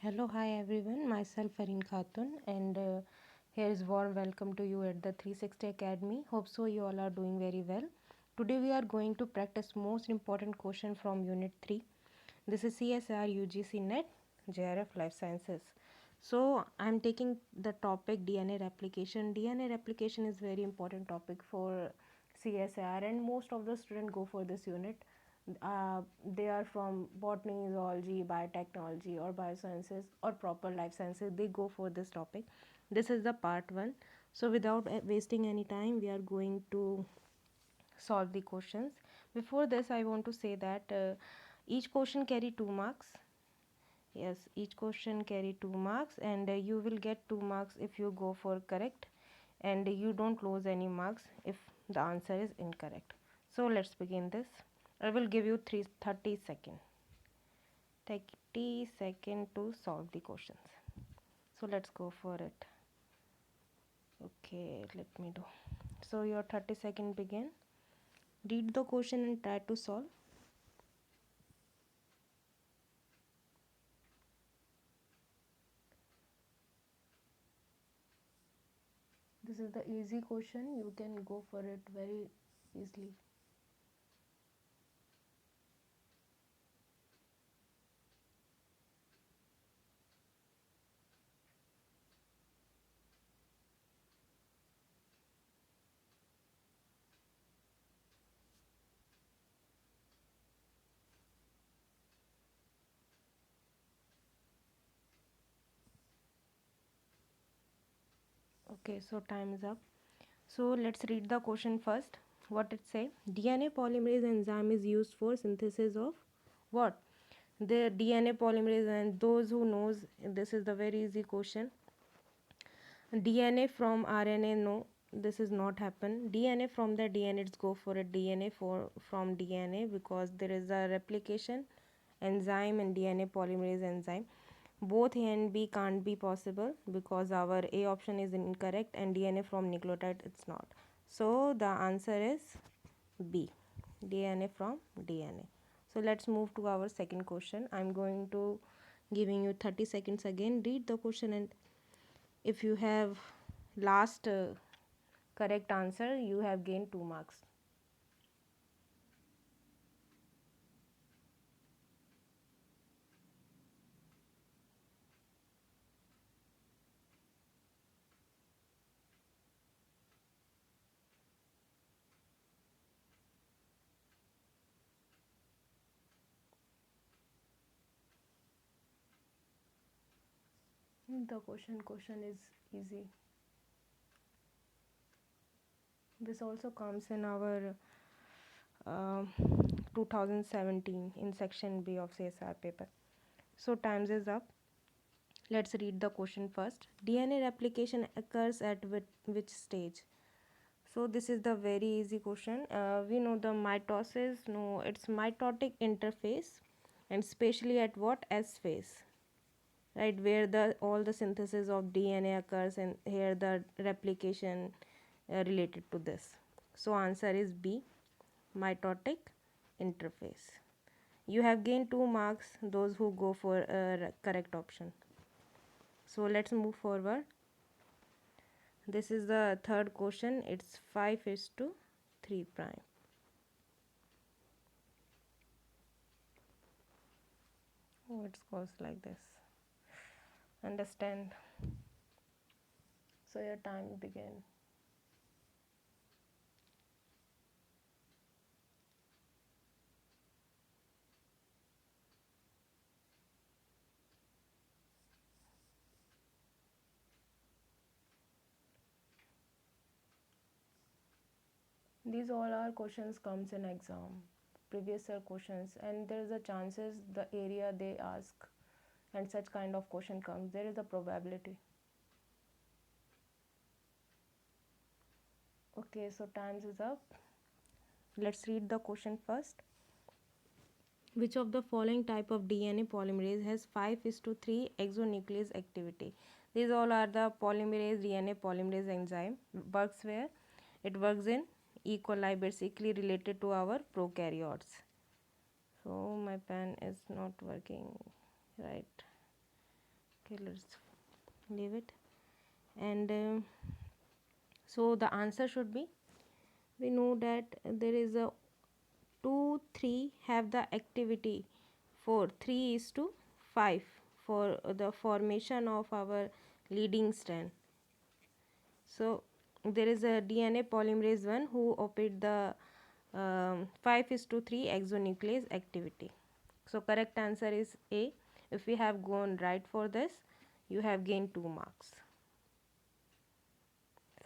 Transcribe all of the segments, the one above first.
Hello, hi everyone. Myself Fareen Khatun, and here is warm welcome to you at the 360 Academy. Hope so you all are doing very well. Today we are going to practice most important question from Unit 3. This is CSR UGC NET JRF Life Sciences. So I am taking the topic DNA replication. DNA replication is very important topic for CSR, and most of the students go for this unit. They are from botany, zoology, biotechnology, or biosciences, or proper life sciences. They go for this topic. This is the part 1. So without wasting any time, we are going to solve the questions. Before this, I want to say that each question carry 2 marks. Yes, each question carry 2 marks, and you will get 2 marks if you go for correct, and you don't lose any marks if the answer is incorrect. So let's begin this. I will give you 30 seconds. 30 seconds to solve the questions. So let's go for it. Okay, let me do. So your 30-second begin. Read the question and try to solve. This is the easy question. You can go for it very easily. Okay, so time is up. So let's read the question first. What it say? DNA polymerase enzyme is used for synthesis of what? The DNA polymerase, and those who knows, this is the very easy question. DNA from RNA, no, this is not happen. DNA from the DNA, it's go for a DNA from DNA, because there is a replication enzyme and DNA polymerase enzyme. Both A and B can't be possible because our A option is incorrect, and DNA from nucleotide it's not. So the answer is B, DNA from DNA. So let's move to our second question. I'm going to giving you 30 seconds again. Read the question, and if you have last correct answer, you have gained 2 marks. The question is easy. This also comes in our uh, 2017 in section B of CSR paper. So times is up. Let's read the question first. DNA replication occurs at which stage? So this is the very easy question. We know the mitosis. No, it's mitotic interphase, and especially at what? S phase, right, where the all the synthesis of DNA occurs, and here the replication related to this. So answer is B, mitotic interface. You have gained 2 marks, those who go for a correct option. So let's move forward. This is the third question. It's 5 is to 3 prime. Oh, it goes like this. Understand? So your time begin. These all are questions comes in exam, previous year questions, and there is a chances the area they ask and such kind of question comes, there is a probability. Okay, so times is up. Let's read the question first. Which of the following type of DNA polymerase has 5 is to 3 exonuclease activity? These all are the polymerase DNA polymerase enzyme. Works where? It works in E. coli, basically related to our prokaryotes. So my pen is not working right. Okay, let's leave it. And so the answer should be, we know that there is a 2 3 have the activity for 3 is to 5 for the formation of our leading strand. So there is a DNA polymerase 1 who operate the 5 is to 3 exonuclease activity. So correct answer is A. If we have gone right for this, you have gained 2 marks.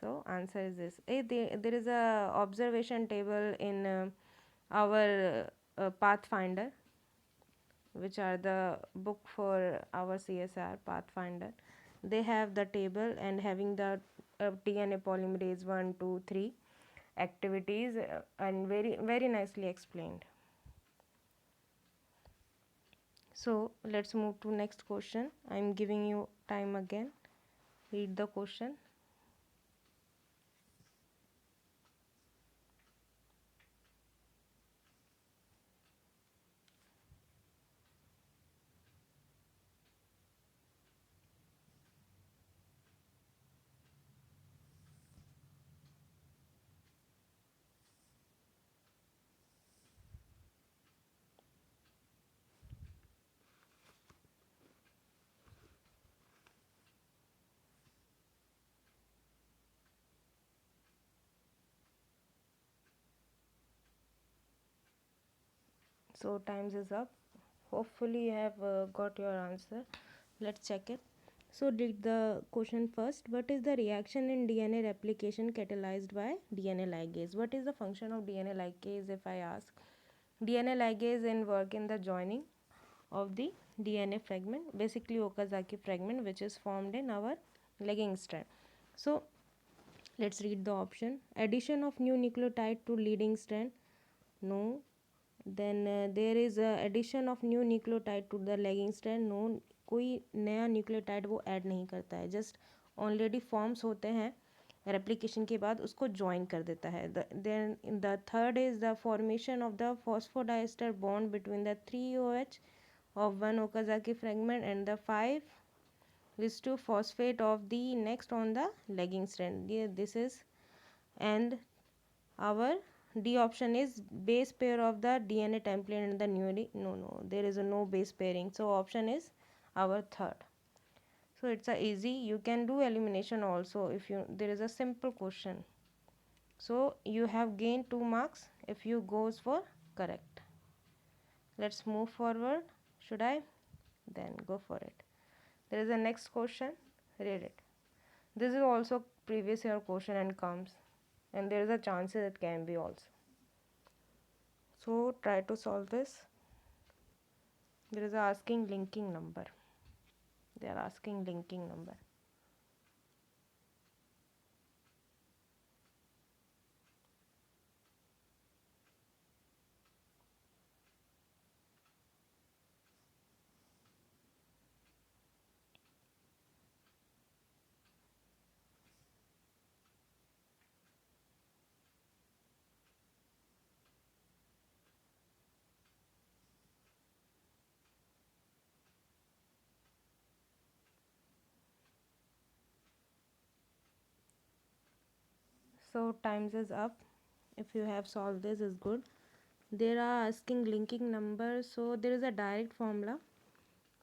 So answer is this. There is a observation table in our Pathfinder, which are the book for our CSR Pathfinder. They have the table and having the DNA polymerase 1, 2, 3 activities and very nicely explained. So let's move to next question. I am giving you time again. Read the question. So times is up. Hopefully you have got your answer. Let's check it. So read the question first. What is the reaction in DNA replication catalyzed by DNA ligase? What is the function of DNA ligase if I ask? DNA ligase in work in the joining of the DNA fragment, basically Okazaki fragment, which is formed in our lagging strand. So let's read the option. Addition of new nucleotide to leading strand, no. Then there is addition of new nucleotide to the lagging strand, no. कोई नया nucleotide वो add नहीं करता है, just already forms होते हैं replication के बाद उसको ज्वाइन कर देता है. Then the third is the formation of the phosphodiester bond between the 3 OH of one Okazaki fragment, and the 5 is to phosphate of the next on the lagging strand. Yeah, this is, and our D option is base pair of the DNA template and the newly, no, there is a no base pairing, so option is our third. So it's a easy, you can do elimination also if you, there is a simple question. So you have gained 2 marks if you goes for correct. Let's move forward. Should I? Then go for it. There is a next question. Read it. This is also previous year question and comes, and there is a chance it can be also. So try to solve this. There is a asking linking number. They are asking linking number. So times is up. If you have solved this is good. They are asking linking number. So there is a direct formula.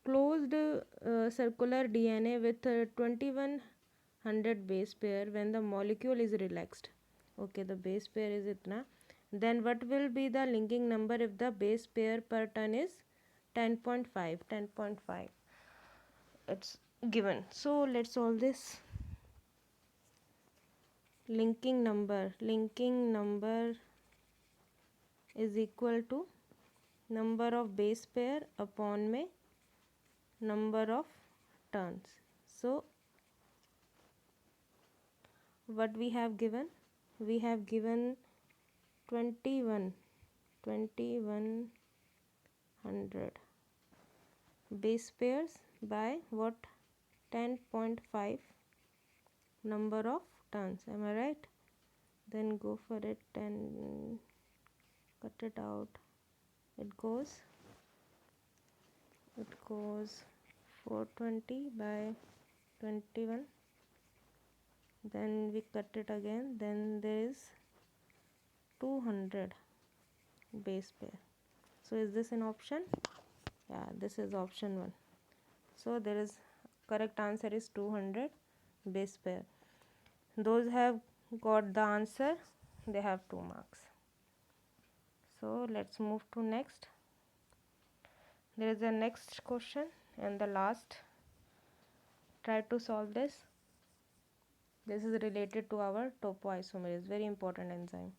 Closed circular DNA with 2100 base pair when the molecule is relaxed. Okay, the base pair is itna. Then what will be the linking number if the base pair per turn is 10.5? 10.5. It's given. So let's solve this. Linking number is equal to number of base pair upon में number of turns. So what we have given? We have given 2100 base pairs by what? 10.5 number of turns. Am I right? Then go for it and cut it out. It goes 420 by 21, then we cut it again, then there is 200 base pair. So is this an option? Yeah, this is option 1. So there is correct answer is 200 base pair. Those have got the answer, they have 2 marks. So let's move to next. There is a next question and the last. Try to solve this. This is related to our topoisomerase, very important enzyme.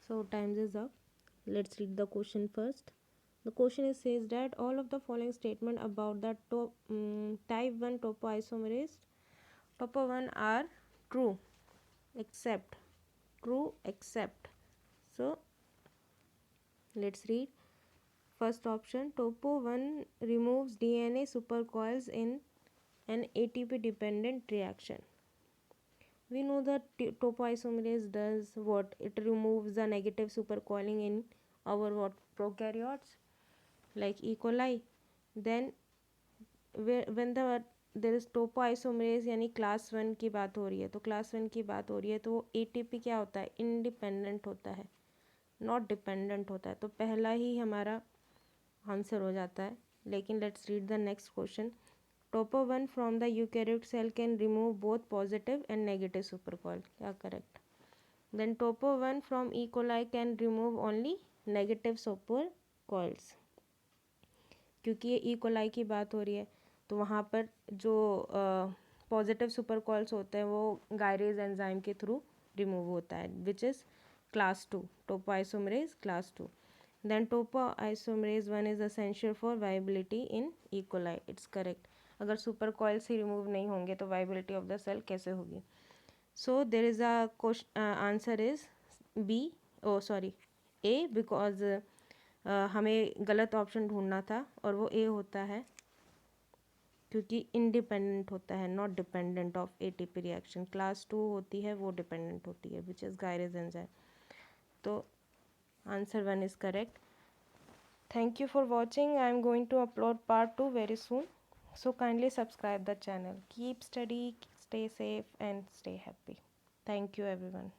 So time is up. Let's read the question first. The question says that all of the following statement about the type 1 topoisomerase topo 1 are true except So let's read. First option, topo 1 removes DNA supercoils in an ATP dependent reaction. We know that topoisomerase does what? It removes the negative supercoiling in our what? Prokaryotes like E. coli. Then when there is topoisomerase यानी class 1 की बात हो रही है, तो class 1 की बात हो रही है तो वो ATP क्या होता है? इंडिपेंडेंट होता है, नॉट डिपेंडेंट होता है. तो पहला ही हमारा आंसर हो जाता है. लेकिन let's read the next question. Topo 1 from the eukaryote cell can remove both positive and negative supercoil. क्या correct? Then topo 1 from E coli can remove only negative supercoils. क्योंकि ये ई कोलाई की बात हो रही है तो वहाँ पर जो पॉजिटिव सुपरकॉइल्स होते हैं वो गायरेज एंजाइम के थ्रू रिमूव होता है, which is class 2 topoisomerase class 2. Then topoisomerase 1 is essential for viability in E. coli. It's correct. अगर सुपर कॉइल्स ही रिमूव नहीं होंगे तो वाइबिलिटी ऑफ द सेल कैसे होगी? So there is a question, answer is B, oh sorry A, because हमें गलत option ढूंढना था और वो ए होता है क्योंकि इंडिपेंडेंट होता है, not dependent of ATP reaction. Class 2 होती है वो डिपेंडेंट होती है, विच इज़ गायरेज एंजाइम. तो answer 1 is correct. Thank you for watching. I am going to upload part 2 very soon. So kindly subscribe the channel. Keep study, stay safe and stay happy. Thank you everyone.